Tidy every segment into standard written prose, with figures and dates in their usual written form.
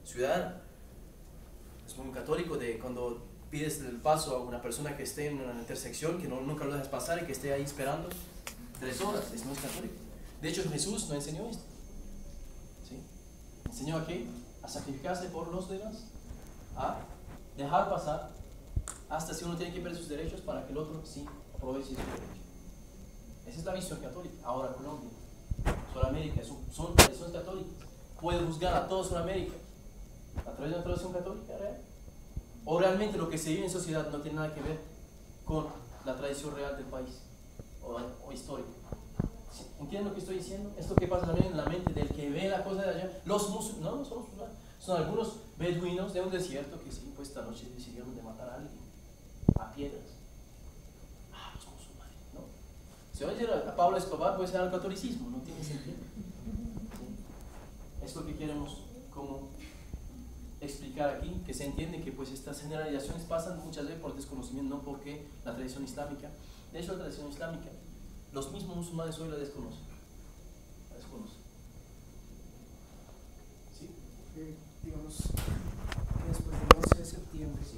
ciudadana. Es muy católico de cuando pides el paso a una persona que esté en una intersección, que nunca lo dejas pasar y que esté ahí esperando 3 horas. Eso no es católico. De hecho, Jesús no enseñó esto. ¿Sí? ¿Enseñó a qué? A sacrificarse por los demás, a dejar pasar hasta si uno tiene que perder sus derechos para que el otro sí aproveche sus derechos. Esa es la visión católica. Ahora Colombia, Sudamérica, son tradiciones católicas. ¿Puede juzgar a toda Sudamérica a través de una tradición católica real? ¿O realmente lo que se vive en sociedad no tiene nada que ver con la tradición real del país o histórica? ¿Entienden lo que estoy diciendo? Esto que pasa también en la mente del que ve la cosa de allá. Los musulmanes, no son musulmanes, son algunos beduinos de un desierto que sí, pues esta noche decidieron de matar a alguien a piedras. Los musulmanes, ¿no? Si oye a Pablo Escobar, puede ser al catolicismo, no tiene sentido. ¿Sí? Es lo que queremos como explicar aquí, que se entiende que pues estas generalizaciones pasan muchas veces por desconocimiento, no porque la tradición islámica, de hecho la tradición islámica, los mismos musulmanes hoy la desconocen. ¿Sí? Digamos que después del 11 de septiembre, Sí.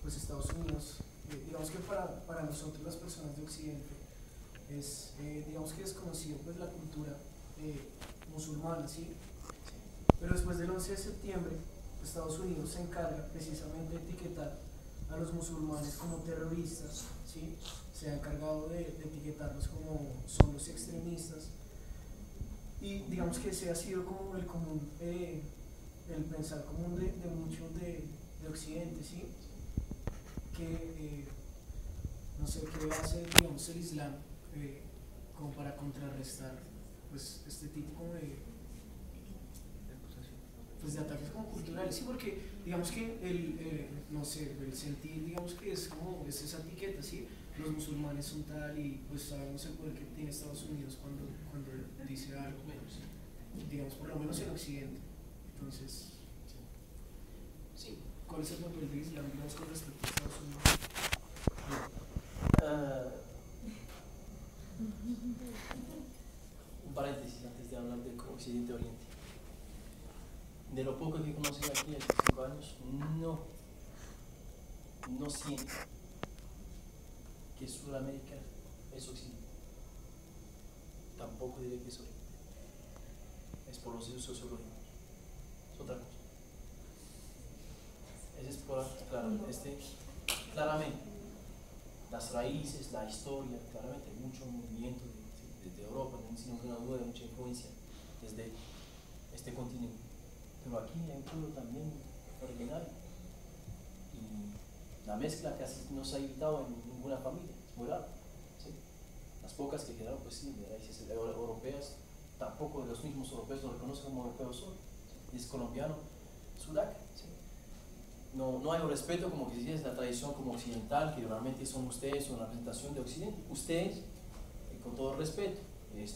Pues Estados Unidos, digamos que para nosotros las personas de Occidente, es, digamos que desconocido pues la cultura musulmana, ¿sí? Pero después del 11 de septiembre, Estados Unidos se encarga precisamente de etiquetar a los musulmanes como terroristas, ¿sí? Se ha encargado de etiquetarlos como son los extremistas, y digamos que ese ha sido como el común, el pensar común de muchos de Occidente, ¿sí? Que no sé qué hace, digamos, el Islam como para contrarrestar pues este tipo como pues de ataques como culturales, sí, porque digamos que no sé, el sentir, digamos que es como es esa etiqueta, ¿sí? Los musulmanes son tal, y pues sabemos el poder que tiene Estados Unidos cuando dice algo, digamos, por lo menos en Occidente. Entonces, Sí. ¿cuál es el papel de Islam, digamos, con respecto a Estados Unidos? Un paréntesis antes de hablar de Occidente Oriente. De lo poco que conocí aquí hace 5 años, no siento que Sudamérica es Occidente. Tampoco diré que es Oriente. Es por los usos sociológicos. Es otra cosa. Ese es por, claro, claramente, las raíces, la historia, claramente hay mucho movimiento desde Europa, no sin ninguna duda, mucha influencia desde este continente. Pero aquí hay un pueblo también originario. Y la mezcla casi no se ha evitado en ninguna familia, es muy raro. ¿Sí? Las pocas que quedaron, pues sí, de raíces europeas, tampoco los mismos europeos lo reconocen como europeos son. ¿Sí? Es colombiano, sudaca. ¿Sí? No hay un respeto como que si es la tradición como occidental, que realmente son ustedes una representación de Occidente. Ustedes, con todo respeto,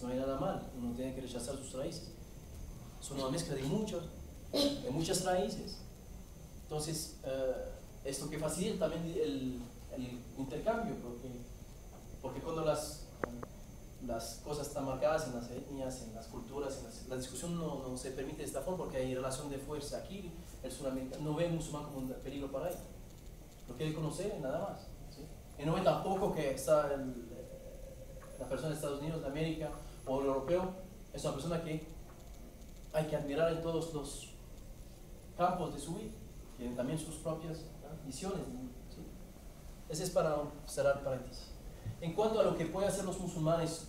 no hay nada mal, uno tiene que rechazar sus raíces. Son una mezcla de muchas raíces. Entonces, es lo que facilita también el intercambio, porque cuando las cosas están marcadas en las etnias, en las culturas, la discusión no se permite de esta forma, porque hay relación de fuerza aquí. El sudamericano no ve al musulmán como un peligro para él, lo quiere conocer nada más, ¿sí? Y no ve tampoco que está la persona de Estados Unidos, de América o el europeo, es una persona que hay que admirar en todos los campos de su vida, tienen también sus propias visiones, ¿sí? Ese es para cerrar paréntesis. En cuanto a lo que pueden hacer los musulmanes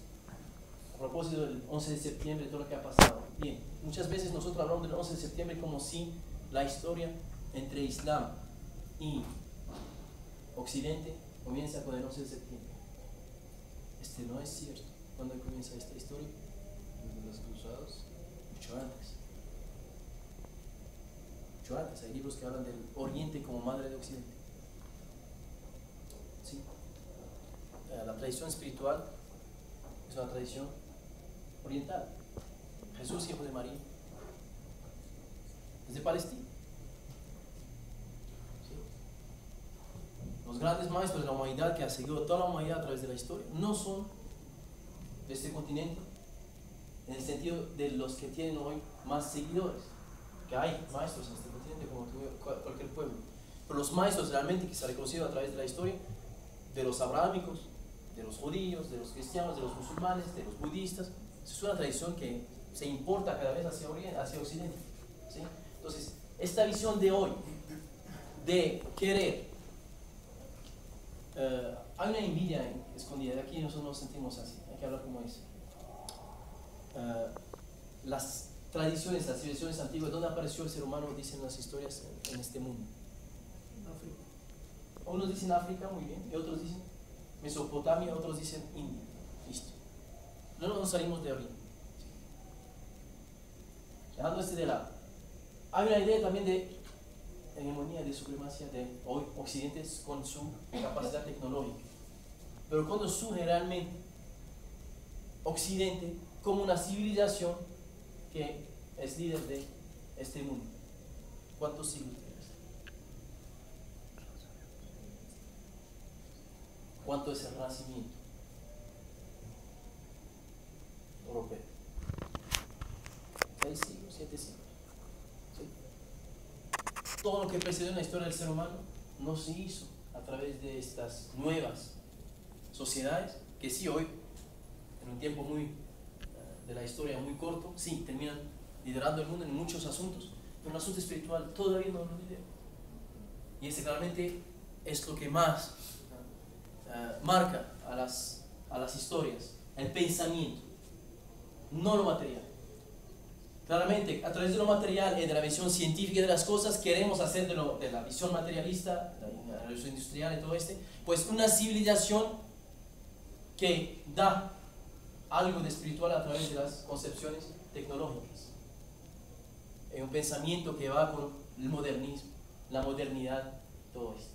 a propósito del 11 de septiembre y todo lo que ha pasado, bien, muchas veces nosotros hablamos del 11 de septiembre como si la historia entre Islam y Occidente comienza con el 11 de septiembre. No es cierto. ¿Cuándo comienza esta historia? Desde los cruzados. Mucho antes. Mucho antes. Hay libros que hablan del Oriente como madre de Occidente. ¿Sí? La tradición espiritual es una tradición oriental. Jesús, hijo de María, es de Palestina. ¿Sí? Los grandes maestros de la humanidad que han seguido toda la humanidad a través de la historia no son de este continente, en el sentido de los que tienen hoy más seguidores, porque hay maestros en este continente como cualquier pueblo. Pero los maestros realmente que se han reconocido a través de la historia, de los abrámicos, de los judíos, de los cristianos, de los musulmanes, de los budistas, es una tradición que se importa cada vez hacia Occidente. ¿Sí? Entonces, esta visión de hoy, de querer, hay una envidia escondida, aquí nosotros nos sentimos así, hay que hablar como es. Las tradiciones, las civilizaciones antiguas, ¿dónde apareció el ser humano? Dicen las historias en este mundo. África. Unos dicen África, muy bien, y otros dicen Mesopotamia, otros dicen India. Listo. No nos salimos de Oriente. Dejando este de lado. Hay una idea también de hegemonía, de supremacía de hoy occidentes con su capacidad tecnológica. Pero cuando surge realmente Occidente como una civilización que es líder de este mundo. ¿Cuántos siglos tiene esto? ¿Cuánto es el renacimiento europeo? 6 siglos, 7 siglos. ¿Sí? Todo lo que precedió en la historia del ser humano no se hizo a través de estas nuevas sociedades que sí hoy, en un tiempo de la historia muy corto, sí, terminan liderando el mundo en muchos asuntos, pero en el asunto espiritual todavía no lo lideran. Y ese claramente es lo que más marca a las historias, el pensamiento, no lo material. Claramente, a través de lo material y de la visión científica de las cosas, queremos hacer de la visión materialista, la revolución industrial y todo pues una civilización que da algo de espiritual a través de las concepciones tecnológicas. Un pensamiento que va con el modernismo, la modernidad, todo esto.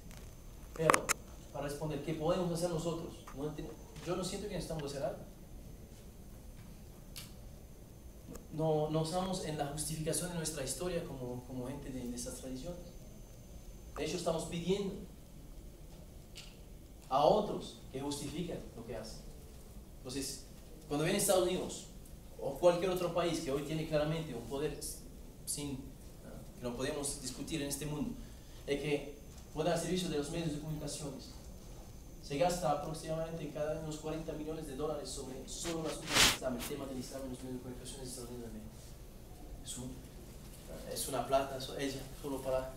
Pero, para responder, ¿qué podemos hacer nosotros? Yo no siento que necesitamos hacer algo. No estamos en la justificación de nuestra historia como gente de esas tradiciones. De hecho, estamos pidiendo a otros que justifiquen lo que hacen. Entonces, cuando viene Estados Unidos o cualquier otro país que hoy tiene claramente un poder que no podemos discutir en este mundo, que pueda dar servicio de los medios de comunicaciones, se gasta aproximadamente cada año unos 40 millones de dólares sobre solo el tema del Islam en los medios de comunicaciones de Estados Unidos. Es una plata, ella, solo para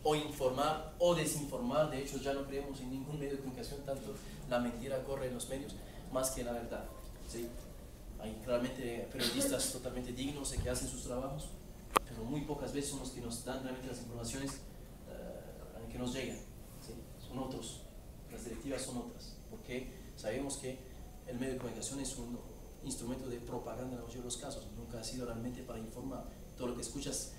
o informar o desinformar. De hecho, ya no creemos en ningún medio de comunicación, tanto la mentira corre en los medios más que la verdad. ¿Sí? Hay claramente periodistas totalmente dignos de que hacen sus trabajos, pero muy pocas veces son los que nos dan realmente las informaciones que nos llegan. ¿Sí? Son otros, las directivas son otras, porque sabemos que el medio de comunicación es un instrumento de propaganda en la mayoría de los casos, nunca ha sido realmente para informar. Todo lo que escuchas,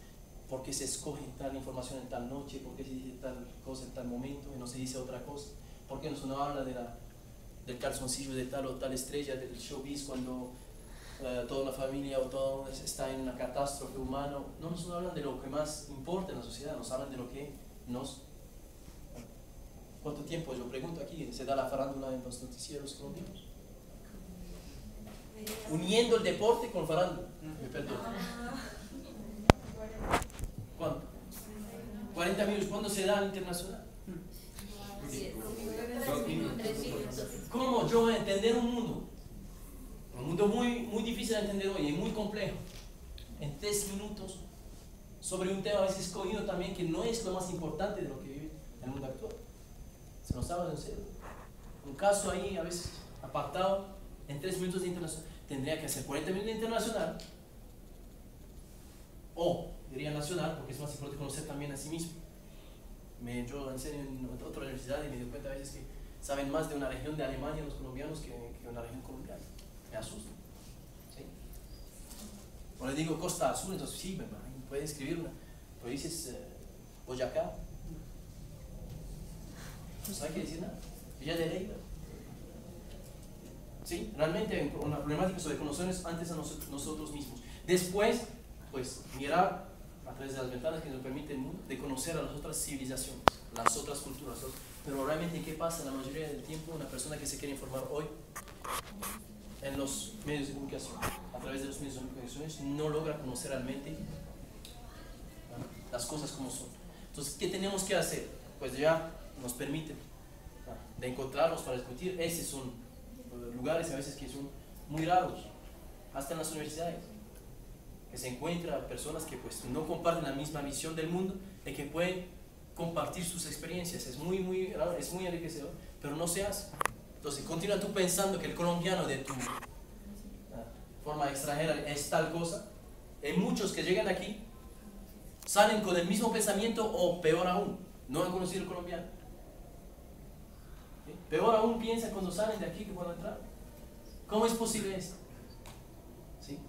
por qué se escoge tal información en tal noche, por qué se dice tal cosa en tal momento y no se dice otra cosa, por qué no habla del calzoncillo de tal o tal estrella del showbiz cuando toda la familia o todo está en una catástrofe humana. No nos hablan de lo que más importa en la sociedad, nos hablan de lo que nos... ¿Cuánto tiempo, yo pregunto aquí, se da la farándula en los noticieros colombianos? Uniendo el deporte con farándula. Me perdono. ¿Cuánto? 40 minutos. ¿Cuándo se da el internacional? ¿Cómo yo voy a entender un mundo muy difícil de entender hoy y muy complejo, en 3 minutos, sobre un tema a veces escogido también que no es lo más importante de lo que vive el mundo actual? Se nos habla en serio. Un caso ahí a veces apartado en 3 minutos de internacional. Tendría que hacer 40 minutos de internacional, o diría nacional, porque es más importante conocer también a sí mismo. Yo enseño en otra universidad y me doy cuenta a veces que saben más de una región de Alemania los colombianos que una región colombiana. Me asusta. ¿Sí? O le digo Costa Azul, entonces sí, puede escribir una. Pero dices Boyacá, no sabe qué decir nada. Villa de Leyva. ¿Sí? Realmente una problemática sobre conocernos antes a nosotros mismos. Después, pues mirar a través de las ventanas que nos permiten de conocer a las otras civilizaciones, las otras culturas. Pero realmente, ¿qué pasa la mayoría del tiempo? Una persona que se quiere informar hoy en los medios de comunicación, a través de los medios de comunicación, no logra conocer realmente las cosas como son. Entonces, ¿qué tenemos que hacer? Pues ya nos permite de encontrarnos para discutir. Esos son lugares a veces que son muy raros, hasta en las universidades, que se encuentran personas que pues no comparten la misma visión del mundo y que pueden compartir sus experiencias. Es muy raro, es muy enriquecedor, pero no se hace. Entonces, continúa tú pensando que el colombiano de tu forma extranjera es tal cosa. Hay muchos que llegan aquí, salen con el mismo pensamiento o peor aún, no han conocido el colombiano. ¿Sí? Peor aún piensan cuando salen de aquí que cuando entran. ¿Cómo es posible esto? ¿Sí?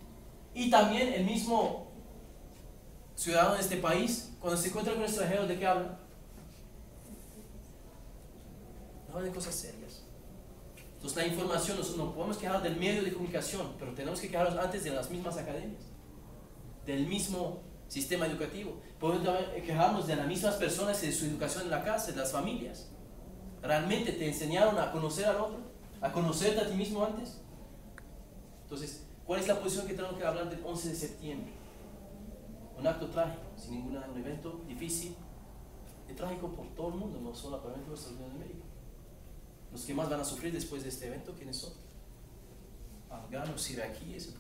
Y también el mismo ciudadano de este país, cuando se encuentra con extranjeros, ¿de qué hablan? No hablan de cosas serias. Entonces la información, nosotros no podemos quejar del medio de comunicación, pero tenemos que quejarnos antes de las mismas academias, del mismo sistema educativo. Podemos quejarnos de las mismas personas y de su educación en la casa, de las familias. ¿Realmente te enseñaron a conocer al otro? ¿A conocerte a ti mismo antes? Entonces, ¿cuál es la posición que tenemos que hablar del 11 de septiembre? Un acto trágico, sin ningún evento difícil, y trágico por todo el mundo, no solo para los Estados Unidos de América. Los que más van a sufrir después de este evento, ¿quiénes son? Afganos, iraquíes,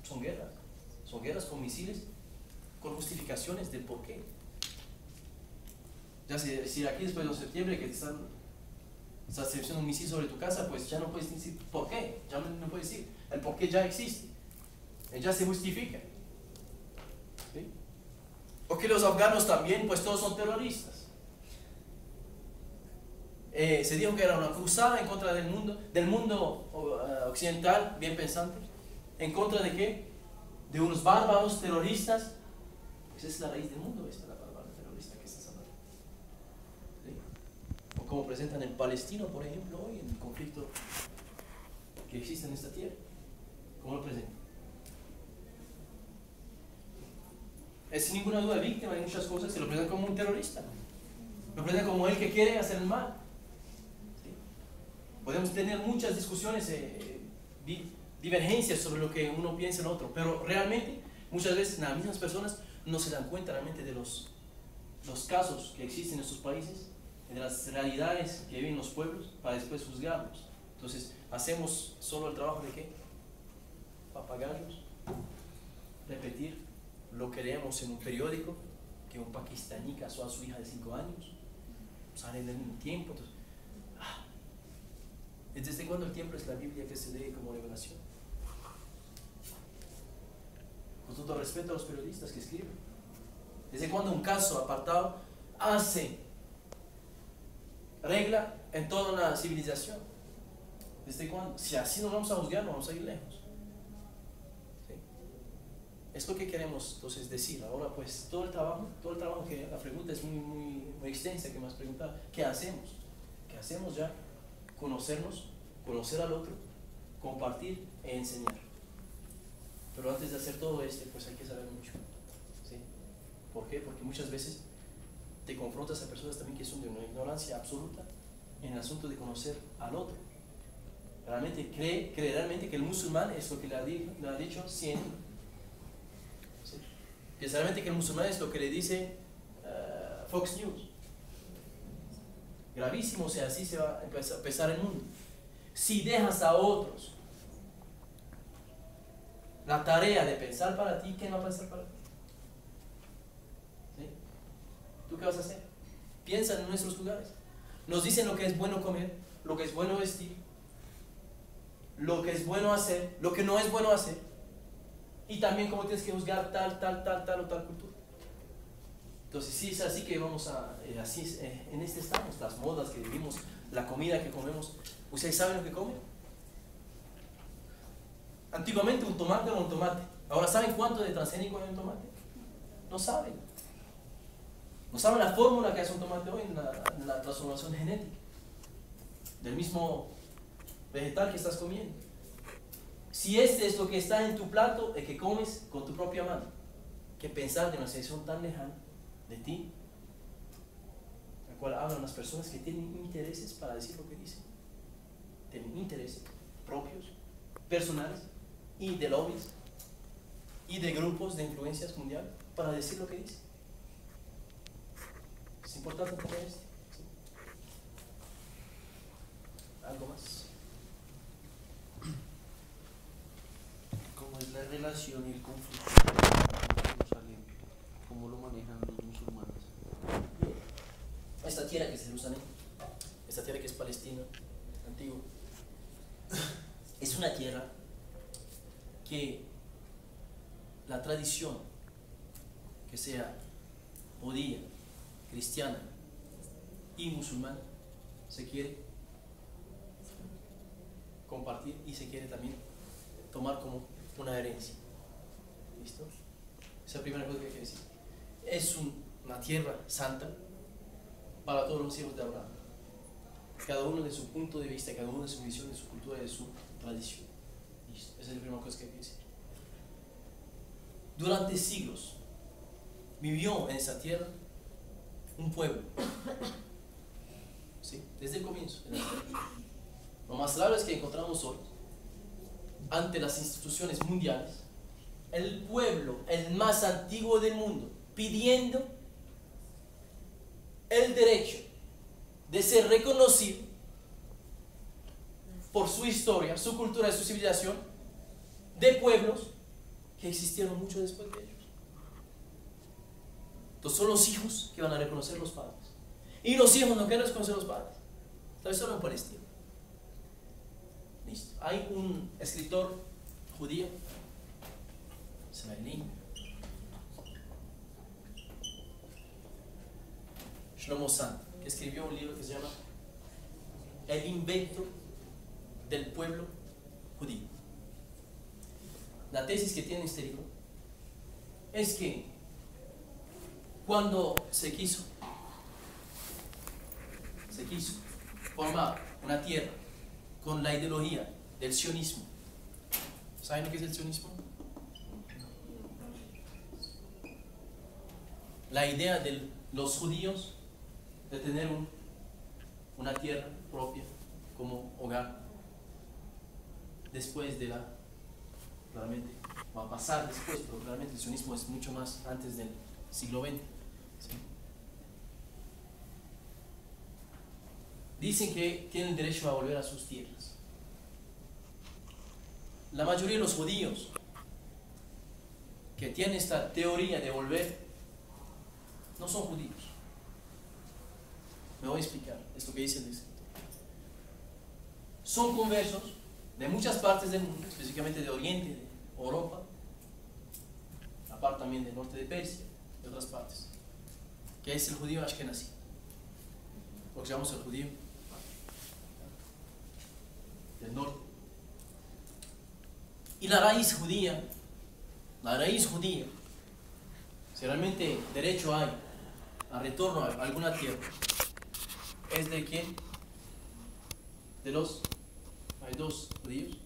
son guerras con misiles, con justificaciones del por qué. Ya si aquí después de septiembre que te estás haciendo un misil sobre tu casa, pues ya no puedes decir por qué, ya no puedes decir, el por qué ya existe, ya se justifica. ¿Sí? O que los afganos también, pues todos son terroristas. Se dijo que era una cruzada en contra del mundo occidental, bien pensante. ¿En contra de qué? De unos bárbaros terroristas. Pues esa es la raíz del mundo, esta es la palabra terrorista que estás hablando. ¿Sí? O como presentan el palestino, por ejemplo, hoy en el conflicto que existe en esta tierra. ¿Cómo lo presentan? Es sin ninguna duda víctima de muchas cosas, se lo presentan como un terrorista. Lo presentan como el que quiere hacer el mal. Podemos tener muchas discusiones, divergencias sobre lo que uno piensa en otro, pero realmente muchas veces las mismas personas no se dan cuenta realmente de los casos que existen en estos países, de las realidades que viven los pueblos, para después juzgarlos. Entonces, hacemos solo el trabajo de ¿qué? Papagayos, repetir lo que leemos en un periódico, que un pakistaní casó a su hija de 5 años, sale en el mismo tiempo. Entonces, ¿desde cuándo el tiempo es la Biblia que se lee como revelación? Con todo respeto a los periodistas que escriben. ¿Desde cuándo un caso apartado hace regla en toda una civilización? ¿Desde cuándo? Si así nos vamos a juzgar, no vamos a ir lejos. ¿Sí? Es lo que queremos entonces decir. Ahora pues todo el trabajo que la pregunta es muy extensa que me has preguntado. ¿Qué hacemos? ¿Qué hacemos ya? Conocernos, conocer al otro, compartir e enseñar. Pero antes de hacer todo esto, pues hay que saber mucho. ¿Sí? ¿Por qué? Porque muchas veces te confrontas a personas también que son de una ignorancia absoluta en el asunto de conocer al otro. Realmente cree realmente que el musulmán es lo que le ha dicho siempre. ¿Sí? Piensa realmente que el musulmán es lo que le dice Fox News. Gravísimo, o sea, así se va a empezar el mundo. Si dejas a otros la tarea de pensar para ti, ¿quién va a pensar para ti? ¿Sí? ¿Tú qué vas a hacer? Piensa en nuestros lugares. Nos dicen lo que es bueno comer, lo que es bueno vestir, lo que es bueno hacer, lo que no es bueno hacer, y también cómo tienes que juzgar tal o tal cultura. Entonces, sí es así que vamos a, en este estamos, las modas que vivimos, la comida que comemos. ¿Ustedes saben lo que comen? Antiguamente un tomate era un tomate. Ahora, ¿saben cuánto de transgénico hay en un tomate? No saben. No saben la fórmula que hace un tomate hoy en la transformación genética del mismo vegetal que estás comiendo. Si este es lo que está en tu plato, el que comes con tu propia mano, que pensar de una situación tan lejana de ti, la cual hablan las personas que tienen intereses para decir lo que dicen. Tienen intereses propios, personales y de lobbies y de grupos de influencias mundiales para decir lo que dicen. Es importante entender esto. ¿Sí? ¿Algo más? ¿Cómo es la relación y el conflicto con Jerusalén? ¿Cómo lo manejan los musulmanes? Esta tierra que es Jerusalén, esta tierra que es Palestina, antigua, es una tierra que la tradición, que sea judía, cristiana y musulmana, se quiere compartir y se quiere también tomar como una herencia. ¿Listo? Esa es la primera cosa que hay que decir. Es una tierra santa para todos los hijos de Abraham. Cada uno de su punto de vista, cada uno de su visión, de su cultura, de su tradición. ¿Listo? Esa es la primera cosa que hay que decir. Durante siglos vivió en esa tierra un pueblo. ¿Sí? Desde el comienzo. Lo más raro es que encontramos hoy, ante las instituciones mundiales, el pueblo, el más antiguo del mundo, pidiendo el derecho de ser reconocido por su historia, su cultura y su civilización de pueblos que existieron mucho después de ellos. Entonces son los hijos que van a reconocer los padres. Y los hijos no quieren reconocer los padres. Entonces solo en Palestina. Listo. Hay un escritor judío, israelí, Shlomo Zahn, que escribió un libro que se llama El invento del pueblo judío. La tesis que tiene este libro es que cuando se quiso formar una tierra con la ideología del sionismo. ¿Saben lo que es el sionismo? La idea de los judíos de tener una tierra propia como hogar después de claramente va a pasar después, pero claramente el sionismo es mucho más antes del siglo XX. ¿Sí? Dicen que tienen derecho a volver a sus tierras. La mayoría de los judíos que tienen esta teoría de volver no son judíos. Me voy a explicar esto que dice el escritor. Son conversos de muchas partes del mundo, específicamente de Oriente, de Europa, aparte también del norte de Persia, de otras partes, que es el judío ashkenazí, lo que llamamos el judío del norte. Y la raíz judía, si realmente derecho hay a retorno a alguna tierra, es de quién? Hay dos judíos,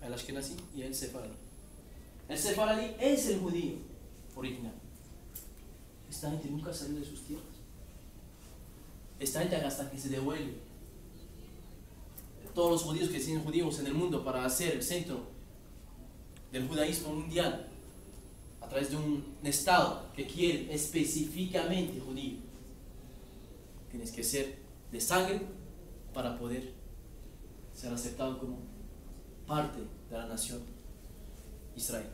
el ashkenazí y el sefaradí. El sefaradí es el judío original. Esta gente nunca salió de sus tierras. Esta gente hasta que se devuelve. Todos los judíos que siguen judíos en el mundo para hacer el centro del judaísmo mundial a través de un Estado que quiere específicamente judío. Tienes que ser de sangre para poder ser aceptado como parte de la nación Israel.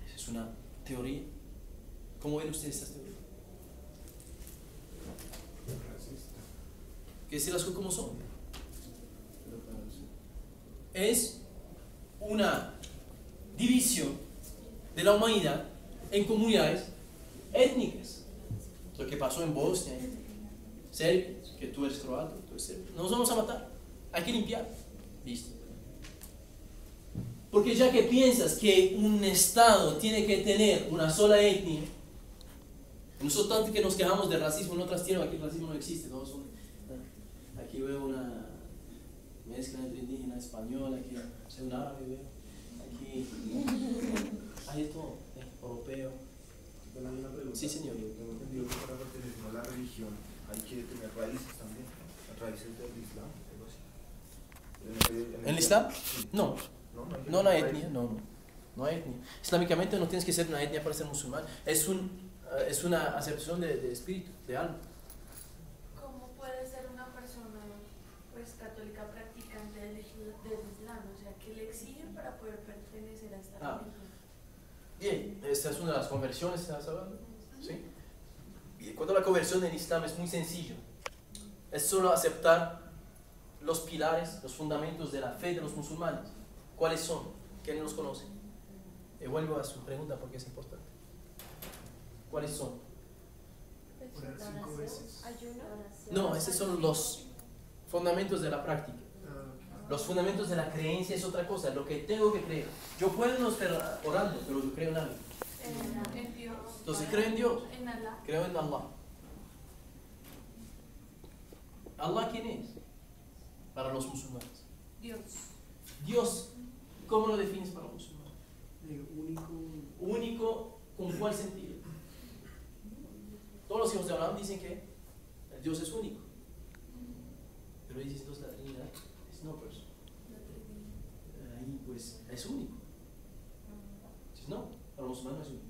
Esa es una teoría. ¿Cómo ven ustedes esta teoría? Que decir las cosas como son. Es una división de la humanidad en comunidades étnicas. Lo que pasó en Bosnia, Serbia, que tú eres croata, tú eres serbio. Nos vamos a matar. Hay que limpiar. Listo. Porque ya que piensas que un Estado tiene que tener una sola etnia, nosotros tanto que nos quejamos de racismo en otras tierras, aquí el racismo no existe, todos son, aquí veo una mezcla entre indígena, española, aquí un árabe, veo, aquí hay de todo, europeo. Bueno, hay una pregunta. Sí, señor. Yo tengo entendido que para pertenecer a la religión hay que tener raíces también, raíces del Islam, algo así. ¿En el Islam? Sí. No. No hay etnia, no hay etnia. Islámicamente no tienes que ser una etnia para ser musulmán. Es es una acepción de espíritu, de alma. ¿Cómo puede ser una persona pues católica practicante del Islam? O sea, ¿qué le exigen para poder pertenecer a esta religión? Bien, esta es una de las conversiones, ¿estás hablando? ¿Sí? Y cuando la conversión en Islam es muy sencillo, es solo aceptar los pilares, los fundamentos de la fe de los musulmanes. ¿Cuáles son? ¿Quién los conoce? Vuelvo a su pregunta porque es importante. ¿Cuáles son? Orar 5 veces. Ayuno. No, esos son los fundamentos de la práctica. Los fundamentos de la creencia es otra cosa, lo que tengo que creer. Yo puedo no estar orando, pero yo creo en algo. En Dios. Entonces creo en Dios, En Allah. creo en Allah. ¿Allah quién es? Para los musulmanes. Dios. Dios, ¿cómo lo defines para los musulmanes? Único. Único, ¿con cuál sentido? Todos los hijos de Abraham dicen que el Dios es único. Pero dices entonces la Trinidad es no person. Ahí pues es único. Si no, para los musulmanes es único.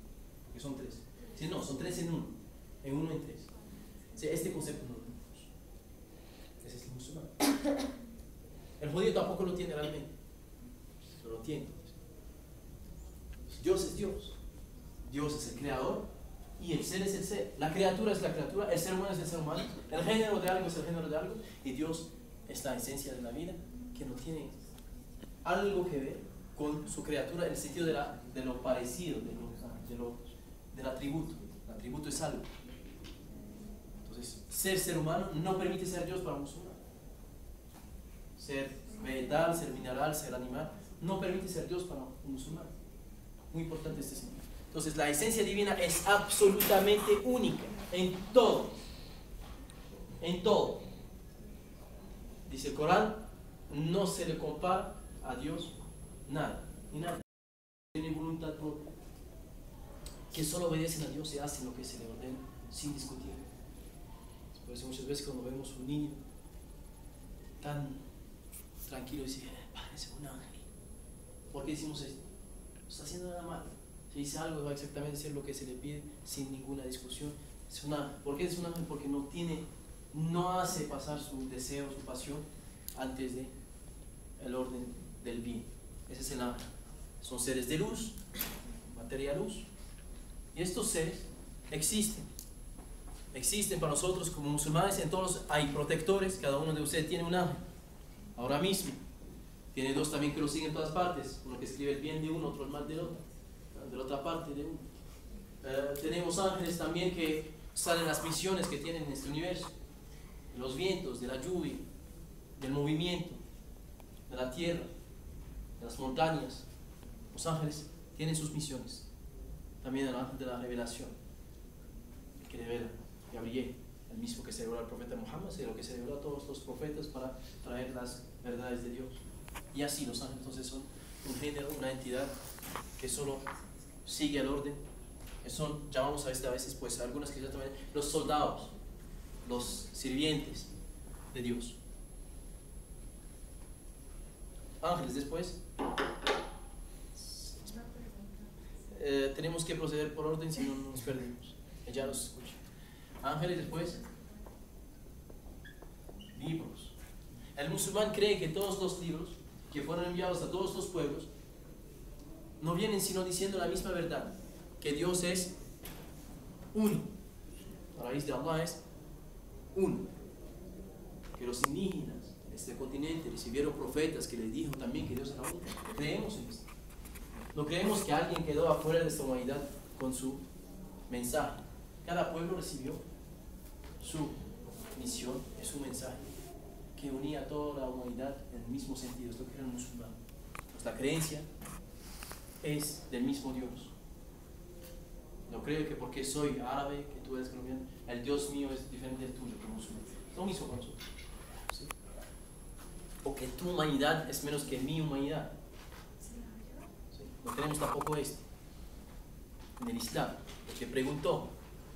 Porque son tres. Si no, son tres en uno. En uno en tres. O sea, este concepto no lo tenemos. Ese es el musulmán. El judío tampoco lo tiene realmente. Pero lo tiene. Dios es Dios. Dios es el creador y el ser es el ser. La criatura es la criatura, el ser humano es el ser humano, el género de algo es el género de algo, y Dios es la esencia de la vida que no tiene algo que ver con su criatura en el sentido de lo parecido, del atributo. El atributo es algo. Entonces, ser humano no permite ser Dios para un musulmán. Ser vegetal, ser mineral, ser animal, no permite ser Dios para un musulmán. Muy importante este sentido. Entonces, la esencia divina es absolutamente única en todo. En todo. Dice el Corán, no se le compara a Dios nada, ni nada. Tiene voluntad propia. Que solo obedecen a Dios y hacen lo que se le ordena sin discutir. Por eso muchas veces cuando vemos un niño tan tranquilo y dice, parece un ángel. ¿Por qué decimos esto? No está haciendo nada malo. Si dice algo, va exactamente a hacer lo que se le pide sin ninguna discusión. ¿Por qué es un ángel? Porque no hace pasar su deseo, su pasión antes de el orden del bien. Ese es el ángel. Son seres de luz, materia luz. Y estos seres existen. Existen para nosotros como musulmanes. En todos hay protectores. Cada uno de ustedes tiene un ángel. Ahora mismo. Tiene dos también que lo siguen en todas partes. Uno que escribe el bien de uno, otro el mal del otro. De la otra parte de uno. Tenemos ángeles también que salen las misiones que tienen en este universo. De los vientos, de la lluvia, del movimiento, de la tierra, de las montañas. Los ángeles tienen sus misiones. También el ángel de la revelación, que revela Gabriel, el mismo que se reveló al profeta Muhammad, es lo que se reveló a todos los profetas para traer las verdades de Dios. Y así los ángeles entonces son un género, una entidad que solo sigue el orden. Llamamos a veces pues algunas que también los soldados, los sirvientes de Dios. Ángeles después. Tenemos que proceder por orden, si no nos perdemos. Ya los escucho. Ángeles después. Libros. El musulmán cree que todos los libros que fueron enviados a todos los pueblos no vienen sino diciendo la misma verdad, que Dios es uno. La raíz de Allah es uno. Que los indígenas de este continente recibieron profetas que les dijo también que Dios era uno. Creemos en esto. No creemos que alguien quedó afuera de esta humanidad con su mensaje. Cada pueblo recibió su misión, su mensaje, que unía a toda la humanidad en el mismo sentido. Es lo que era el musulmán. Pues la creencia es del mismo Dios. No creo que porque soy árabe, que tú eres colombiano, el Dios mío es diferente del tuyo como musulmán. Es lo mismo con nosotros. ¿Sí? O que tu humanidad es menos que mi humanidad. No tenemos tampoco esto en el Islam. El que preguntó,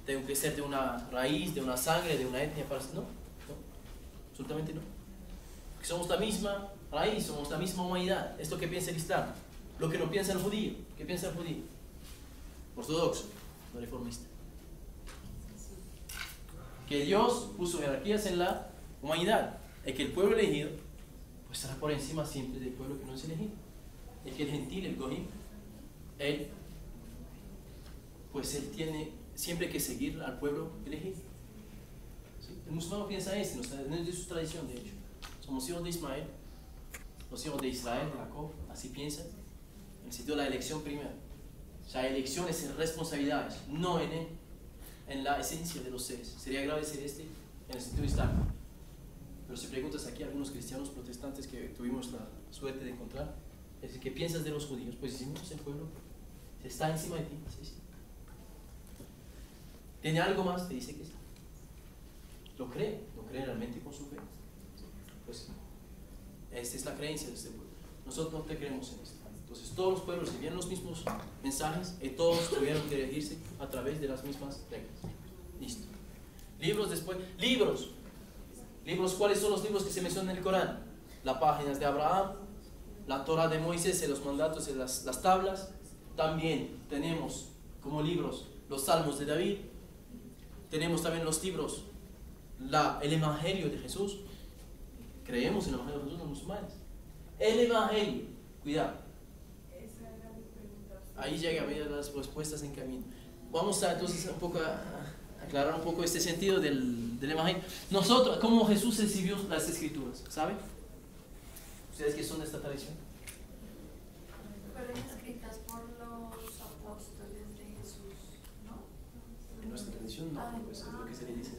¿tengo que ser de una raíz, de una sangre, de una etnia? No, absolutamente no. Porque somos la misma raíz, somos la misma humanidad. Es lo que piensa el Islam. Lo que no piensa el judío. ¿Qué piensa el judío? Ortodoxo, no reformista. que Dios puso jerarquías en la humanidad, y que el pueblo elegido pues estará por encima siempre del pueblo que no es elegido, y que el gentil, el goim, él tiene siempre que seguir al pueblo elegido. ¿Sí? El musulmán piensa esto, no es de su tradición, de hecho. Somos hijos de Ismael, los hijos de Israel, de Jacob, así piensan, en el sentido de la elección primero. O sea, elecciones en responsabilidades, no en la esencia de los seres. Sería grave decir en el sentido islámico. Pero si preguntas aquí a algunos cristianos protestantes que tuvimos la suerte de encontrar, es ¿qué piensas de los judíos? Pues decimos, el pueblo está encima de ti. Sí. ¿Tiene algo más? Te dice que sí. Lo cree realmente con su fe. Pues esta es la creencia de este pueblo. Nosotros no te creemos en esto. Entonces todos los pueblos recibían los mismos mensajes y todos tuvieron que elegirse a través de las mismas reglas. Listo. Libros después. Libros. ¿Cuáles son los libros que se mencionan en el Corán? Las páginas de Abraham, la Torah de Moisés, los mandatos de las tablas. También tenemos como libros los Salmos de David. Tenemos también los libros, el Evangelio de Jesús. Creemos en el Evangelio de Jesús los musulmanes. El Evangelio, cuidado. Ahí llega a ver las respuestas en camino. Vamos a entonces aclarar un poco este sentido del Evangelio. Nosotros, ¿cómo Jesús recibió las Escrituras? ¿Saben? ¿Ustedes qué son de esta tradición? Fueron escritas por los apóstoles de Jesús, ¿no? En nuestra tradición no, pues es lo que se le dice.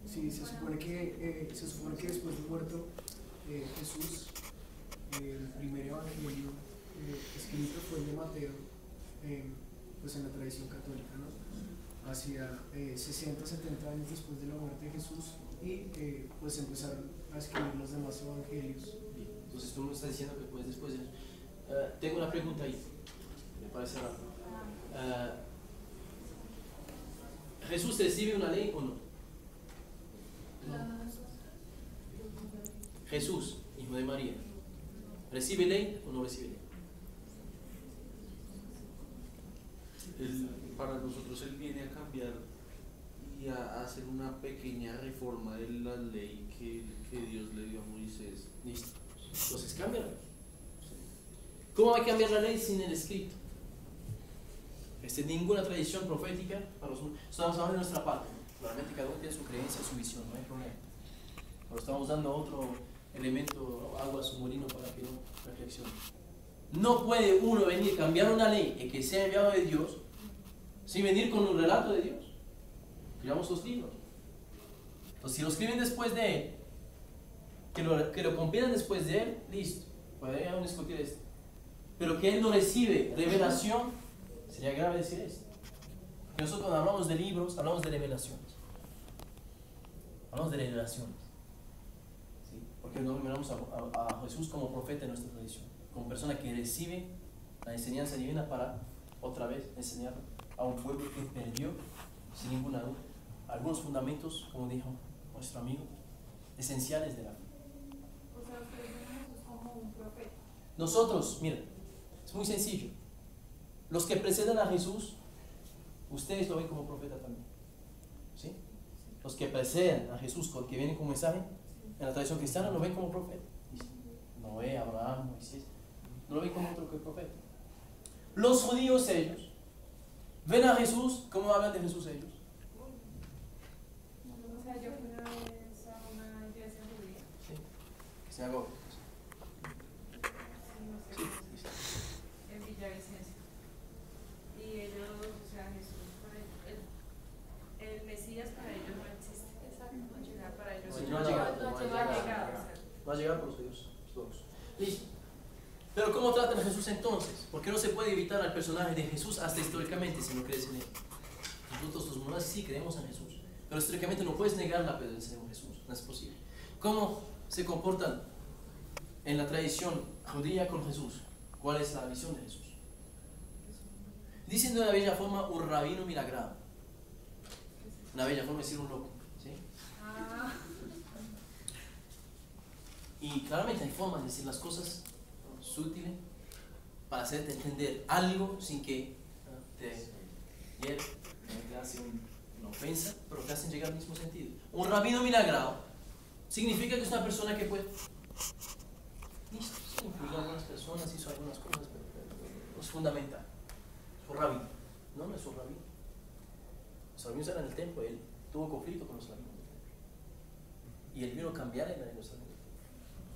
Sí, se supone que después de muerto Jesús, el primer evangelio escrito fue el de Mateo, pues en la tradición católica, ¿no? Hacia 60, 70 años después de la muerte de Jesús, y pues empezaron a escribir los demás evangelios. Bien, entonces tú me estás diciendo que pues después de tengo una pregunta ahí, me parece raro. ¿Jesús recibe una ley o no? Jesús, hijo de María, ¿recibe ley o no recibe ley? Para nosotros Él viene a cambiar y a hacer una pequeña reforma de la ley que Dios le dio a Moisés. Listo. Entonces cámbiala. ¿Cómo va a cambiar la ley sin el escrito? Ninguna tradición profética para los... Estamos hablando de nuestra parte. Realmente cada uno tiene su creencia, su visión, no hay problema. Pero estamos dando otro elemento, algo a su molino para que no reflexione. No puede uno venir a cambiar una ley y que sea enviado de Dios sin venir con un relato de Dios. Creamos los libros. Entonces, si lo escriben después de él, que lo compilan después de él, listo. Podríamos discutir esto. Pero que él no recibe revelación, sería grave decir esto. Porque nosotros cuando hablamos de libros, hablamos de revelaciones. Hablamos de revelaciones. ¿Sí? Porque nos miramos a Jesús como profeta en nuestra tradición, como persona que recibe la enseñanza divina para otra vez enseñar a un pueblo que perdió, sin ninguna duda, algunos fundamentos, como dijo nuestro amigo, esenciales de la fe. O sea, ustedes ven a Jesús como un profeta. Nosotros, miren, es muy sencillo. Los que preceden a Jesús, ustedes lo ven como profeta también. ¿Sí? Los que preceden a Jesús, que vienen con mensaje, en la tradición cristiana lo ven como profeta. Noé, Abraham, Moisés, no lo ven como otro que profeta. Los judíos, ellos ven a Jesús. ¿Cómo hablan de Jesús ellos? O sea, yo fui una vez a una iglesia judía. Sí. Sinagoga. Sí, sí. En Villavicencio. Y ellos, o sea, Jesús, el Mesías para ellos no existe. Exacto. Para ellos Sí, no ha llegado. No Va a llegar por los judíos, todos. Listo. Pero ¿cómo tratan a Jesús entonces? Porque no se puede evitar al personaje de Jesús hasta históricamente si no crees en él. Nosotros los monados sí creemos en Jesús, pero históricamente no puedes negar la presencia de Jesús, no es posible. ¿Cómo se comportan en la tradición judía con Jesús? ¿Cuál es la visión de Jesús? Dicen de una bella forma un rabino milagrado. Una bella forma de decir un loco. ¿Sí? Y claramente hay formas de decir las cosas sutiles para hacerte entender algo sin que te hace un no. ofensa, pero que hacen llegar al mismo sentido. Un rabino milagrado significa que es una persona que puede... Listo, sí, influyó a algunas personas, hizo algunas cosas, pero no es fundamental. Es un rabino. No es un rabino. Los rabinos eran el templo, él tuvo conflicto con los rabinos del templo. Y él vino a cambiar en los rabinos del templo.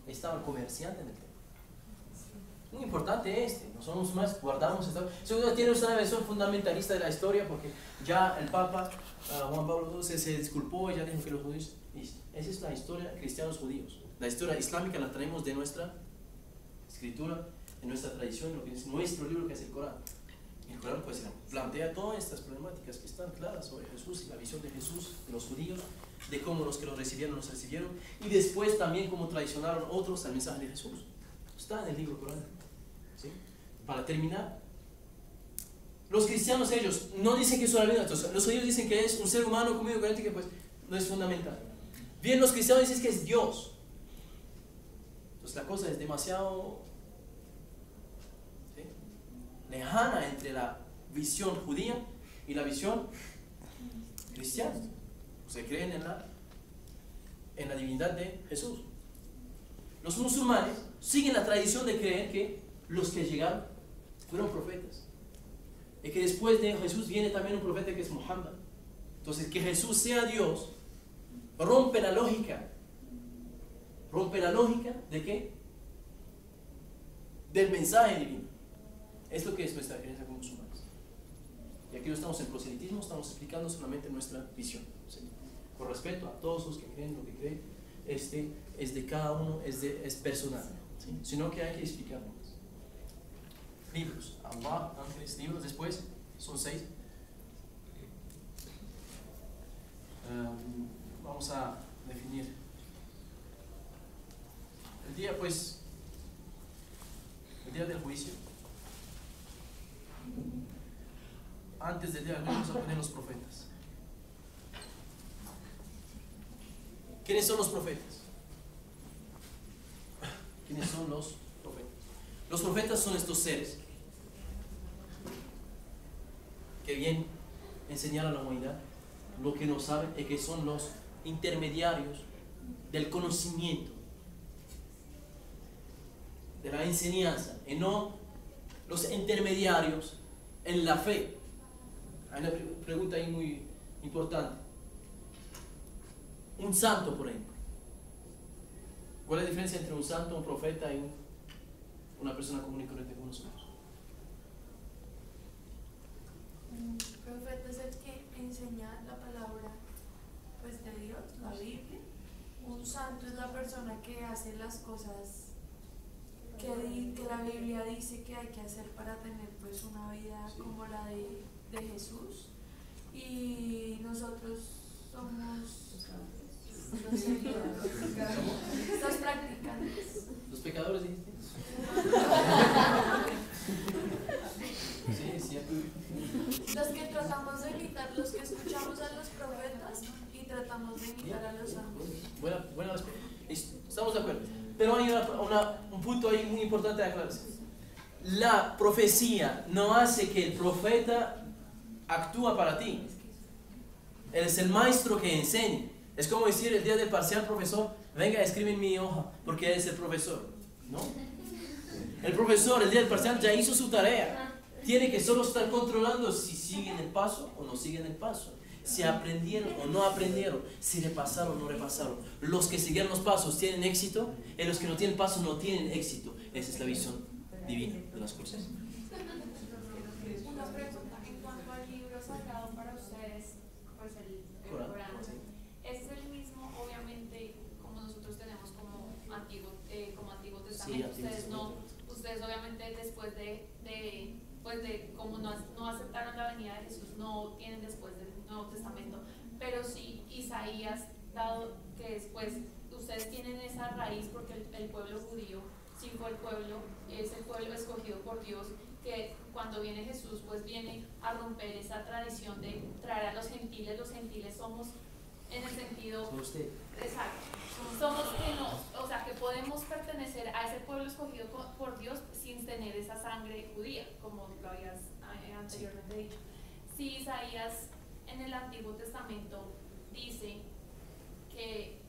Estaba el comerciante en el templo. Muy importante no somos más, guardamos esta. Segundo, tiene una versión fundamentalista de la historia porque ya el Papa Juan Pablo II se disculpó y ya dijo que los judíos. Esa es la historia de cristianos judíos. La historia islámica la traemos de nuestra escritura, de nuestra tradición, lo que es nuestro libro que es el Corán. El Corán pues plantea todas estas problemáticas que están claras sobre Jesús y la visión de Jesús, de los judíos, de cómo los que lo recibieron los recibieron y después también cómo traicionaron otros al mensaje de Jesús. Está en el libro Corán. ¿Sí? Para terminar, los cristianos ellos no dicen que es una vida, los judíos dicen que es un ser humano común y corriente que pues no es fundamental. Bien, los cristianos dicen que es Dios. Entonces la cosa es demasiado lejana entre la visión judía y la visión cristiana. Se creen en la divinidad de Jesús. Los musulmanes siguen la tradición de creer que los que llegaron fueron profetas y que después de Jesús viene también un profeta que es Muhammad. Entonces que Jesús sea Dios rompe la lógica ¿de qué? Del mensaje divino. Es lo que es nuestra creencia como musulmanes. Y aquí no estamos en proselitismo, estamos explicando solamente nuestra visión, ¿sí? Con respeto a todos los que creen lo que creen, es de cada uno, es personal, ¿sí? Sino que hay que explicarlo. Libros, Allah, ángeles, libros, después son 6. Vamos a definir el día, pues, el día del juicio. Antes del día del juicio vamos a poner los profetas. ¿Quiénes son los profetas? ¿Quiénes son los profetas? Los profetas son estos seres que vienen a enseñar a la humanidad lo que no saben y que son los intermediarios del conocimiento, de la enseñanza, y no los intermediarios en la fe. Hay una pregunta ahí muy importante. Un santo, por ejemplo. ¿Cuál es la diferencia entre un santo, un profeta y una persona común y corriente como nosotros? Un profeta es el que enseña la palabra pues, de Dios, la Biblia. Un santo es la persona que hace las cosas que la Biblia dice que hay que hacer para tener pues una vida como la de Jesús. Y nosotros somos los seguidores, los practicantes. ¿Los pecadores dijiste? Sí, es cierto. Los que tratamos de imitar, los que escuchamos a los profetas y tratamos de imitar a los santos. Buena respuesta. Estamos de acuerdo. Pero hay un punto ahí muy importante de aclararse. La profecía no hace que el profeta actúa para ti. Él es el maestro que enseña. Es como decir el día del parcial, profesor, venga, escribe en mi hoja, porque él es el profesor. ¿No? El profesor, el día del parcial, ya hizo su tarea. Tiene que solo estar controlando si siguen el paso o no siguen el paso. Si aprendieron o no aprendieron, si repasaron o no repasaron. Los que siguieron los pasos tienen éxito, y los que no tienen paso no tienen éxito. Esa es la visión divina de las cosas. Una pregunta en cuanto al libro sagrado para ustedes, pues el Corán. ¿Es el mismo, obviamente, como nosotros tenemos como Antiguo Testamento? Sí, ustedes obviamente después de como no aceptaron la venida de Jesús, no tienen después del Nuevo Testamento, pero sí Isaías, dado que después ustedes tienen esa raíz porque el pueblo judío sí fue el pueblo, es el pueblo escogido por Dios, que cuando viene Jesús pues viene a romper esa tradición de traer a los gentiles somos en el sentido usted. exacto, somos que no, o sea que podemos pertenecer a ese pueblo escogido por Dios sin tener esa sangre judía, como lo habías anteriormente dicho. Si Isaías en el Antiguo Testamento dice que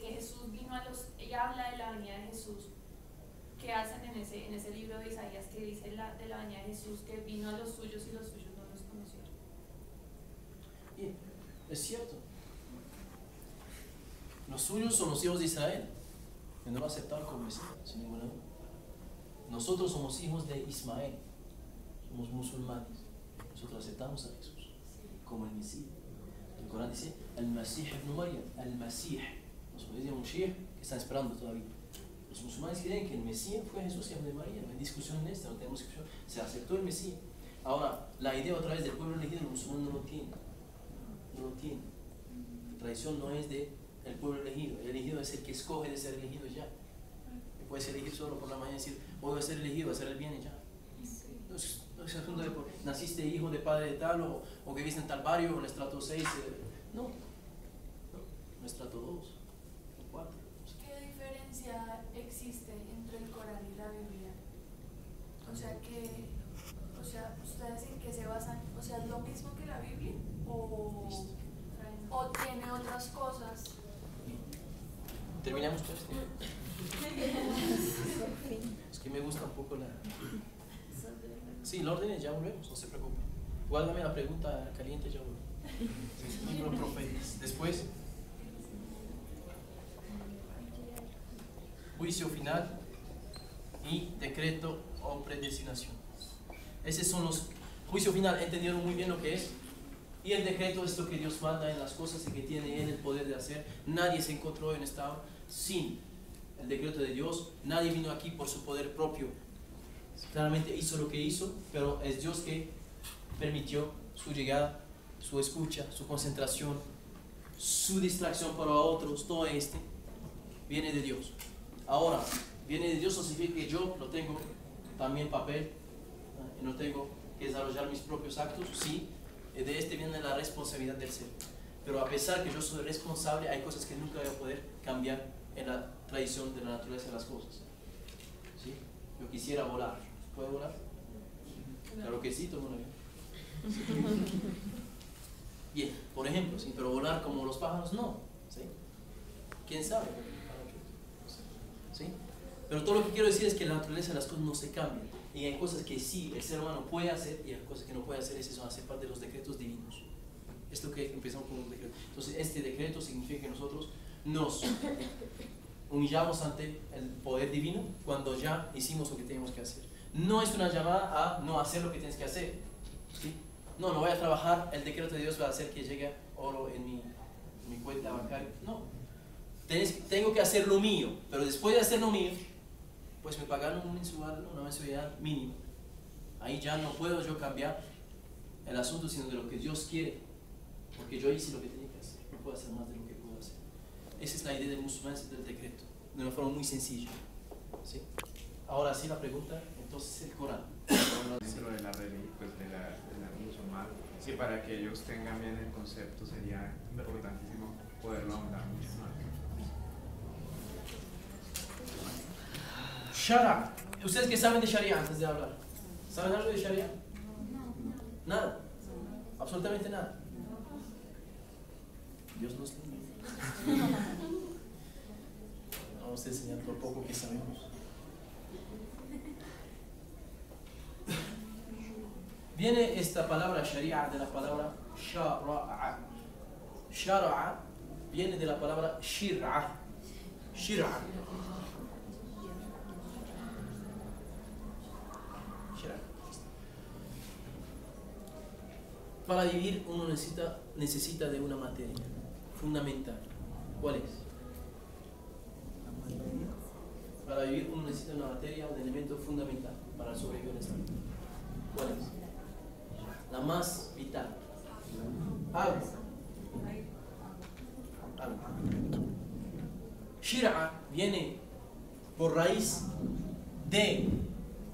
Jesús vino a los, ella habla de la venida de Jesús, que hacen en ese libro de Isaías que dice de la venida de Jesús, que vino a los suyos y los suyos no los conocieron. Bien, es cierto. Los suyos son los hijos de Israel, que no lo aceptaron como Mesías, sin ninguna duda. Nosotros somos hijos de Ismael, somos musulmanes. Nosotros aceptamos a Jesús como el Mesías. El Corán dice, el Masih ibn Maryam, el Masih. Los judíos de Moshiach que están esperando todavía. Los musulmanes creen que el Mesías fue Jesús, hijo de María. No hay discusión en esto, no tenemos discusión. Se aceptó el Mesías. Ahora, la idea otra vez del pueblo elegido, los musulmanes no lo tienen. No lo tienen. La tradición no es del pueblo elegido. El elegido es el que escoge de ser elegido ya. Puedes elegir solo por la mañana y decir, hoy voy a ser elegido, voy a hacer el bien y ya. No es asunto de naciste hijo de padre de tal o que viste en tal barrio o en estrato 6. No, en estrato 2 o 4. ¿Qué diferencia existe entre el Corán y la Biblia? O sea, ustedes en qué se basan, o sea, ¿es lo mismo que la Biblia o tiene otras cosas? Terminamos con esto. Es que me gusta un poco la... Sí, el orden ya volvemos, no se preocupen. Guárdame la pregunta caliente, ya volvemos. Profetas. Después, juicio final y decreto o predestinación. Esos son los... Juicio final, entendieron muy bien lo que es. Y el decreto es lo que Dios manda en las cosas y que tiene Él el poder de hacer. Nadie se encontró en estado sin el decreto de Dios. Nadie vino aquí por su poder propio. Claramente hizo lo que hizo, pero es Dios que permitió su llegada, su escucha, su concentración, su distracción para otros. Todo viene de Dios. Ahora, viene de Dios, no significa que yo no tengo también papel, no tengo que desarrollar mis propios actos. Sí, de viene la responsabilidad del ser. Pero a pesar que yo soy responsable, hay cosas que nunca voy a poder cambiar en la tradición de la naturaleza de las cosas. ¿Sí? Yo quisiera volar. ¿Puedo volar? Claro que sí, tomo un avión. Bien, por ejemplo, ¿sí? Pero volar como los pájaros, no. ¿Sí? ¿Quién sabe? ¿Sí? Pero todo lo que quiero decir es que la naturaleza de las cosas no se cambia. Y hay cosas que sí el ser humano puede hacer y hay cosas que no puede hacer. Esas son hacer parte de los decretos divinos. Esto que empezamos con un decreto. Entonces, este decreto significa que nosotros nos humillamos ante el poder divino cuando ya hicimos lo que tenemos que hacer. No es una llamada a no hacer lo que tienes que hacer. ¿Sí? No voy a trabajar, el decreto de Dios va a hacer que llegue oro en mi cuenta bancaria. No. Tengo que hacer lo mío, pero después de hacer lo mío, pues me pagaron una mensualidad mínima. Ahí ya no puedo yo cambiar el asunto, sino de lo que Dios quiere. Porque yo hice lo que tenía que hacer. No puedo hacer más de lo que puedo hacer. Esa es la idea del musulmán, del decreto. De una forma muy sencilla. ¿Sí? Ahora sí la pregunta, entonces el Corán. Dentro de la religión, pues de la musulmán, sí, para que ellos tengan bien el concepto sería importantísimo poderlo ahondar mucho más. Shara. ¿Ustedes qué saben de Sharia antes de hablar? ¿Saben algo de Sharia? Nada. Absolutamente nada. Dios nos bendiga. Vamos a enseñar por poco que sabemos. Viene esta palabra Sharia de la palabra Shara'a. Shara'a viene de la palabra Shir'a. Shir'a. Para vivir uno necesita de una materia fundamental. ¿Cuál es? Para vivir uno necesita una materia, un elemento fundamental para sobrevivir en esta vida. ¿Cuál es? La más vital. Agua. Shir'a viene por raíz de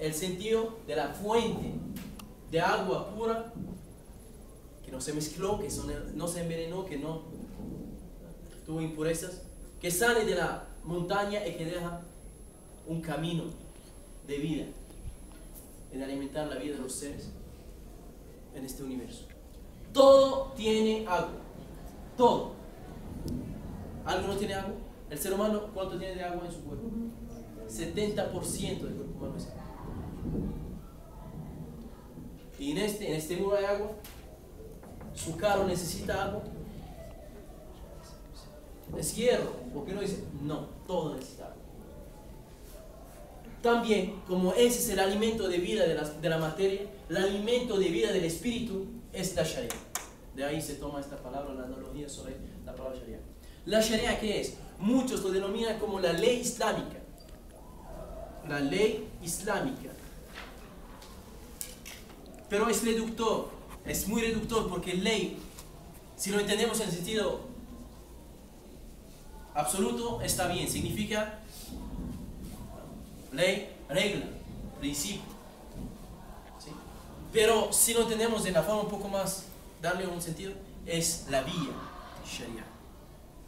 el sentido de la fuente de agua pura que no se mezcló, que no se envenenó, que no tuvo impurezas, que sale de la montaña y que deja un camino de vida, en alimentar la vida de los seres en este universo. Todo tiene agua. Todo. ¿Algo no tiene agua? El ser humano, ¿cuánto tiene de agua en su cuerpo? 70% del cuerpo humano es agua. Y en este muro hay agua. Su carro necesita agua. Es hierro. ¿Por qué no dice? No, todo necesita agua. También, como ese es el alimento de vida de la materia, el alimento de vida del espíritu es la Sharia. De ahí se toma esta palabra, la analogía sobre la palabra Sharia. ¿La Sharia qué es? Muchos lo denominan como la ley islámica. La ley islámica. Pero es reductor, es muy reductor porque ley, si lo entendemos en sentido absoluto, está bien, significa ley, regla, principio. ¿Sí? Pero si lo entendemos de la forma un poco más, darle un sentido, es la vía Sharia.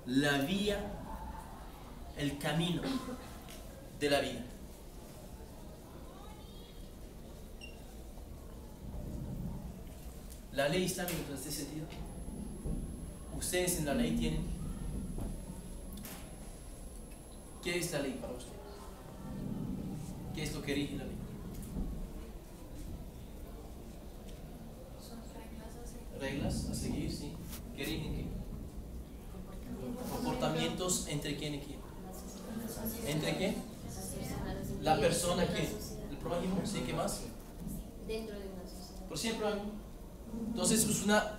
La vía, el camino de la vida. La ley islámica en este sentido. Ustedes en la ley tienen. ¿Qué es la ley para ustedes? ¿Qué es lo que rige la ley? Son Reglas a seguir, sí. ¿Qué rigen qué? Comportamientos entre quién y quién. ¿Entre qué? La persona, ¿quién? El prójimo, ¿sí? ¿Qué más? Dentro de una sociedad. Por siempre hay. Entonces es una.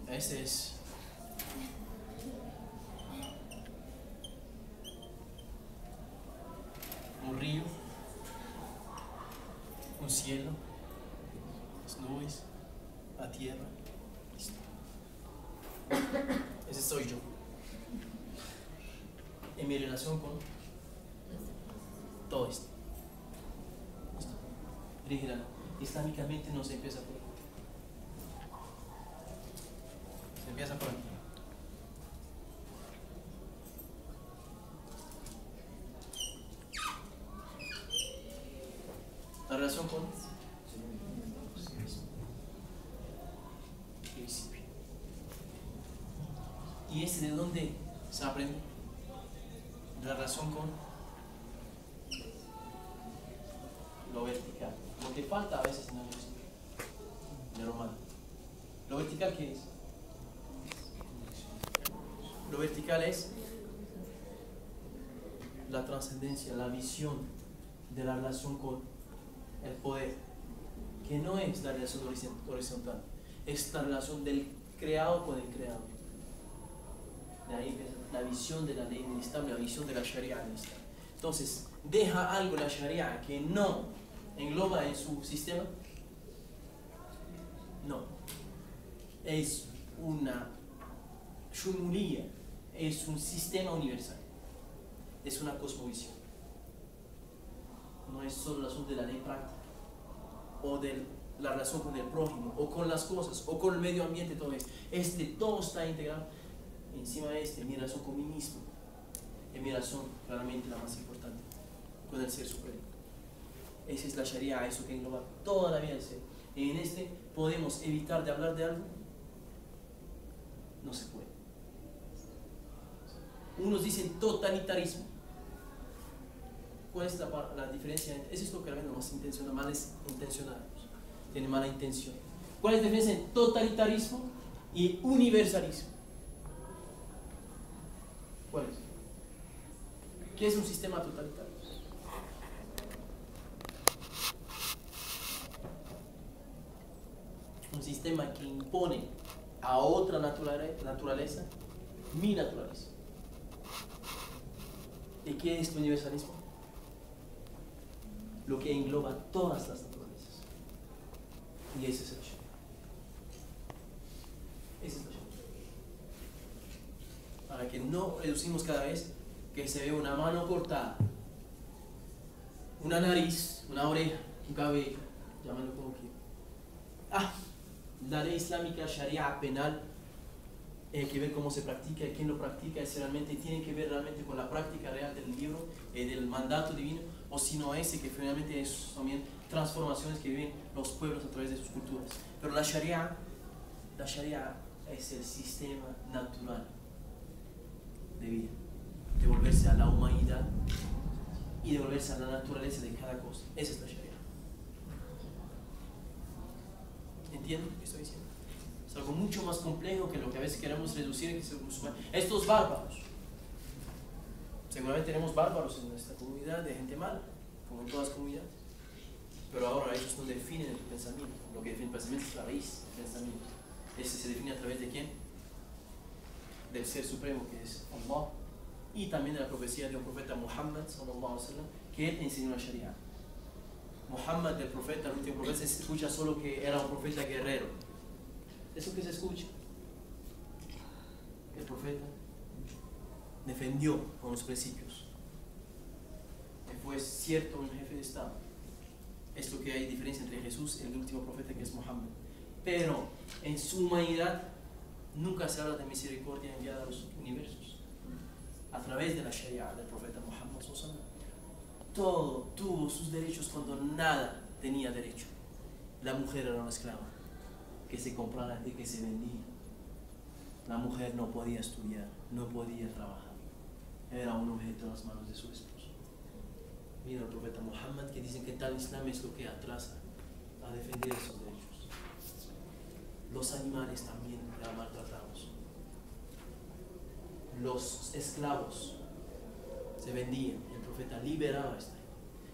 Ese es. Un río, un cielo, las nubes, la tierra. Listo. Ese soy yo. En mi relación con todo esto. Listo. Rígela. Islámicamente no se empieza por aquí. Se empieza por aquí. La relación con principio. ¿Y ese de dónde se aprende? La relación con lo vertical. Lo que falta a veces en el horizontal, en el romano. ¿Lo vertical qué es? Lo vertical es la trascendencia, la visión de la relación con el poder, que no es la relación horizontal, es la relación del creado con el creado. De ahí la visión de la ley del Islam, la visión de la Sharia del Islam. Entonces, deja algo la Sharia que no engloba en su sistema. No, es una shumulía, es un sistema universal, es una cosmovisión. No es solo el asunto de la ley práctica o de la relación con el prójimo o con las cosas o con el medio ambiente, todo eso. Todo está integrado. Encima de mi relación con mí mismo, es mi relación claramente la más importante con el ser supremo. Esa es la Sharia, eso que engloba toda la vida del ser. Y en podemos evitar de hablar de algo. No se puede. Unos dicen totalitarismo. ¿Cuál es la diferencia? Eso es lo que realmente más intencional, mal intencionados. Tiene mala intención. ¿Cuál es la diferencia entre totalitarismo y universalismo? ¿Cuál es? ¿Qué es un sistema totalitario? Un sistema que impone a otra naturaleza mi naturaleza. ¿Y qué es el universalismo? Lo que engloba todas las naturalezas. Y ese es el Sharia. Ese es el Sharia. Para que no reducimos cada vez que se ve una mano cortada, una nariz, una oreja, un cabello, llámalo como que, la ley islámica, sharia penal, hay que ver cómo se practica y quién lo practica, es realmente, tiene que ver realmente con la práctica real del libro, del mandato divino, o si no ese, que finalmente es también transformaciones que viven los pueblos a través de sus culturas. Pero la sharia es el sistema natural de vida, devolverse a la humanidad y devolverse a la naturaleza de cada cosa. Esa es la sharia. ¿Entienden lo que estoy diciendo? Es algo mucho más complejo que lo que a veces queremos reducir en que se musulmanes. Estos bárbaros, seguramente tenemos bárbaros en nuestra comunidad de gente mala, como en todas las comunidades, pero ahora ellos no definen el pensamiento. Lo que define el pensamiento es la raíz del pensamiento. Ese se define a través de quién? Del ser supremo, que es Allah, y también de la profecía de un profeta Muhammad sallallahu alaihi wasallam, que él enseñó la sharia. Muhammad, el profeta, el último profeta, se escucha solo que era un profeta guerrero. Eso que se escucha. El profeta defendió con los principios. Que fue cierto un jefe de Estado. Esto que hay diferencia entre Jesús y el último profeta, que es Muhammad. Pero en su humanidad nunca se habla de misericordia enviada a los universos. A través de la sharia del profeta Muhammad sallallahu alaihi wasallam. Todo tuvo sus derechos cuando nada tenía derecho. La mujer era una esclava que se comprara y que se vendía. La mujer no podía estudiar, no podía trabajar. Era un objeto en las manos de su esposo. Mira el profeta Muhammad, que dicen que tal Islam es lo que atrasa a defender esos derechos. Los animales también eran maltratados. Los esclavos se vendían. El profeta liberaba esta.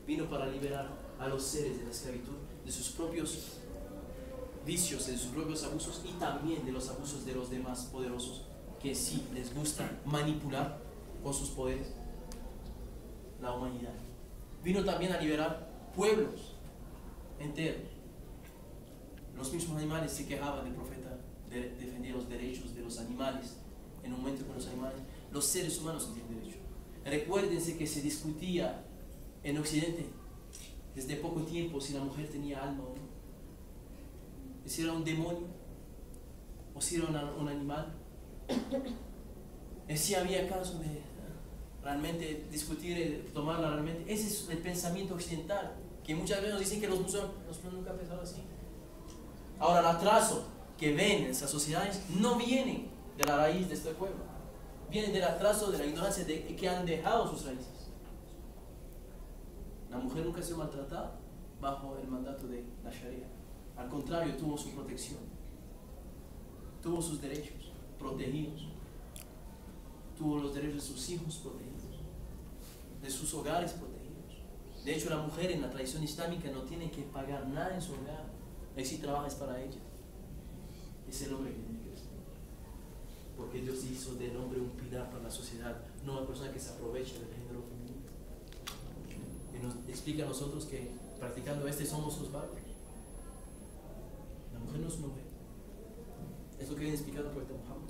Vino para liberar a los seres de la esclavitud de sus propios vicios, de sus propios abusos y también de los abusos de los demás poderosos que sí les gusta manipular con sus poderes la humanidad. Vino también a liberar pueblos enteros. Los mismos animales se quejaban del profeta de defender los derechos de los animales. En un momento con los animales, los seres humanos no tienen derecho. Recuérdense que se discutía en Occidente desde poco tiempo si la mujer tenía alma o no, si era un demonio o si era un animal, si había caso de realmente discutir, tomarla realmente. Ese es el pensamiento occidental, que muchas veces nos dicen que los musulmanes nunca han pensado así. Ahora, el atraso que ven en esas sociedades no viene de la raíz de este pueblo, viene del atraso, de la ignorancia de que han dejado sus raíces. La mujer nunca ha sido maltratada bajo el mandato de la sharia. Al contrario, tuvo su protección, tuvo sus derechos protegidos, tuvo los derechos de sus hijos protegidos, de sus hogares protegidos. De hecho, la mujer en la tradición islámica no tiene que pagar nada en su hogar. Ahí sí trabajas para ella. Es el hombre que tiene que responder. Porque Dios hizo del hombre un pilar para la sociedad, no una persona que se aprovecha del género femenino. Y nos explica a nosotros que practicando somos sus bárbaros. La mujer no es un objeto. Es lo que viene explicado por el profeta Muhammad.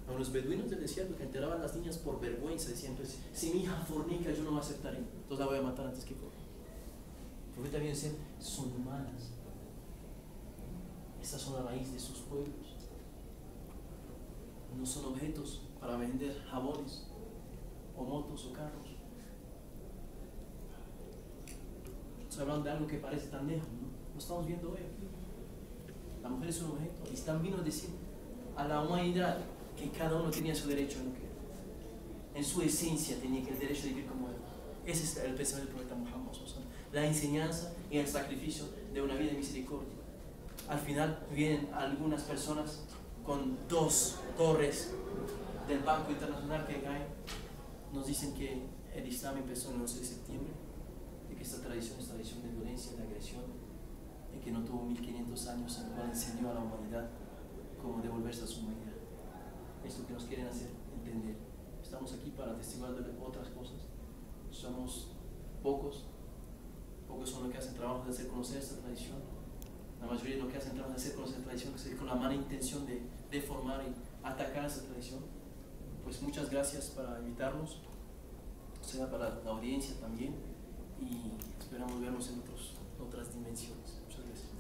A los beduinos del desierto que enterraban a las niñas por vergüenza, decían: pues, si mi hija fornica, yo no la aceptaré, entonces la voy a matar antes que fornique. El profeta viene a decir: son humanas. Estas son la raíz de sus pueblos. No son objetos para vender jabones o motos o carros. Estamos hablando de algo que parece tan lejos, ¿no? Lo estamos viendo hoy aquí. La mujer es un objeto. Y están vino a decir a la humanidad que cada uno tenía su derecho en lo que en su esencia tenía que el derecho de vivir como él. Ese es el pensamiento del profeta Muhammad, la enseñanza y el sacrificio de una vida de misericordia. Al final vienen algunas personas con 2 torres del Banco Internacional que caen. Nos dicen que el Islam empezó el 11 de septiembre y que esta tradición es tradición de violencia, de agresión, y que no tuvo 1500 años en el cual enseñó a la humanidad cómo devolverse a su humanidad. Esto que nos quieren hacer entender. Estamos aquí para testiguar de otras cosas. Somos pocos son los que hacen trabajo de hacer conocer esta tradición. La mayoría de los que hacen trabajo de hacer conocer esta tradición es con la mala intención de deformar y atacar esta tradición. Pues muchas gracias para invitarnos, o sea, para la audiencia también, y esperamos vernos en otros otras dimensiones. Muchas gracias.